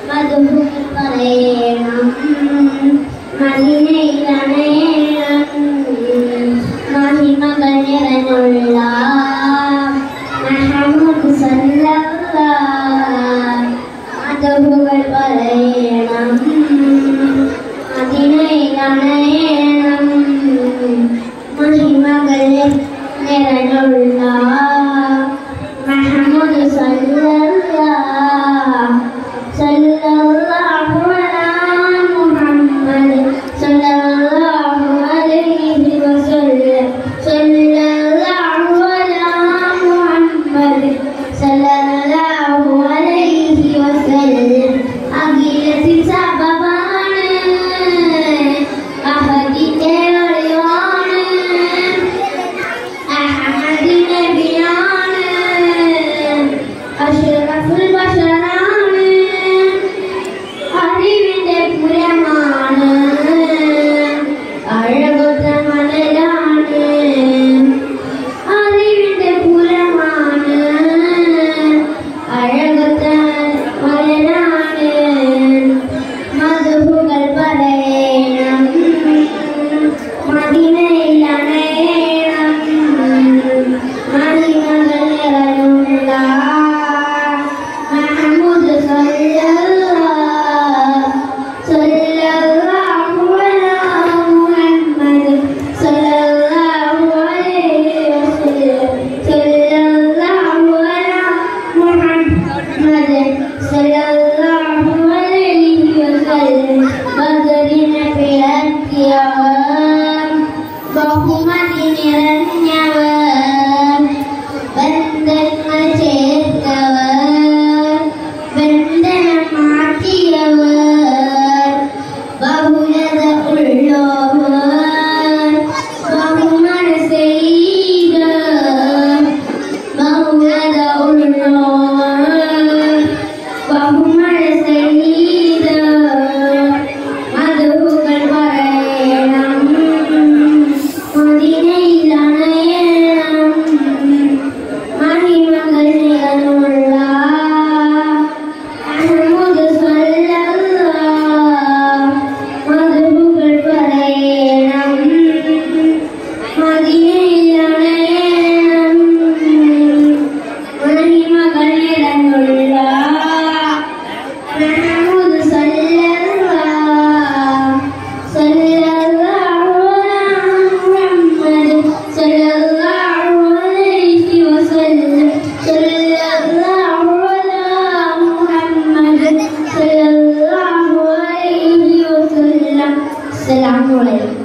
മധുഹുകൾ പറയണം മദീനയിലണയണം മഹിമകൾ നിറഞ്ഞുള്ള മുഹമ്മദ് സല്ലല്ലാഹ് മധുഹുകൾ പറയണം മദീനയിലണയണം മഹിമകൾ നിറഞ്ഞുള്ള മുഹമ്മദ് സല്ലല്ലാഹ് സല്ലല്ലാഹു അലാ മുഹമ്മദ് സല്ലല്ലാഹു അലൈഹി വസല്ലം സല്ലല്ലാഹു അലാ മുഹമ്മദ് സല്ലല്ലാഹു അലൈഹി വസല്ലം അഖിലത്തിൻ സബബാണ് അഹദിന്റെ ഒളിവാണ് അഹമ്മദ് നബിയാണ് അഷ്റഫുൽ ബശറാണ് അറിവിന്റെ പുരമാണ് അഴകൊത്ത മലരാണ് അറിവിന്റെ പുരമാണ് അഴകൊത്ത മലരാണ് മധുഹുകൾ പറയണം മദീനയിലണയണം മഹിമകൾ നിറഞ്ഞുള്ള മുഹമ്മദ് സല്ലല്ലാഹു അലാ മുഹമ്മദ് സല്ലല്ലാഹു അലൈഹി വസല്ലം സല്ലല്ലാഹു അലാ മുഹമ്മദ് സല്ലല്ലാഹു അലൈഹി വസല്ലം ബദറിനെ പിറക്കിയവർ ബഹുമതി നിറഞ്ഞവർ ബന്ധങ്ങൾ ചേർത്തവർ ബന്ധനം മാറ്റിയവർ ബഹുലത ഉള്ളവർ ബഹുമനസ്സെയ്തവർ ബഹുലത ഉള്ളവർ ബഹുമനസ്സെയ്തവർ മധുഹുകൾ പറയണം മദീനയിലണയണം മഹിമകൾ നിറഞ്ഞുള്ള മുഹമ്മദ് സല്ലല്ലാഹ് മധുഹുകൾ പറയണം മദീനയിലണയണം മഹിമകൾ നിറഞ്ഞുള്ള മുഹമ്മദ് സല്ലല്ലാഹ് സല്ലല്ലാഹു അലാ മുഹമ്മദ് സല്ലല്ലാഹു അലൈഹി വസല്ലം സല്ലല്ലാഹു അലാ മുഹമ്മദ് സല്ലല്ലാഹു അലൈഹി വസല്ലം അസ്സലാമു അലൈക്കും.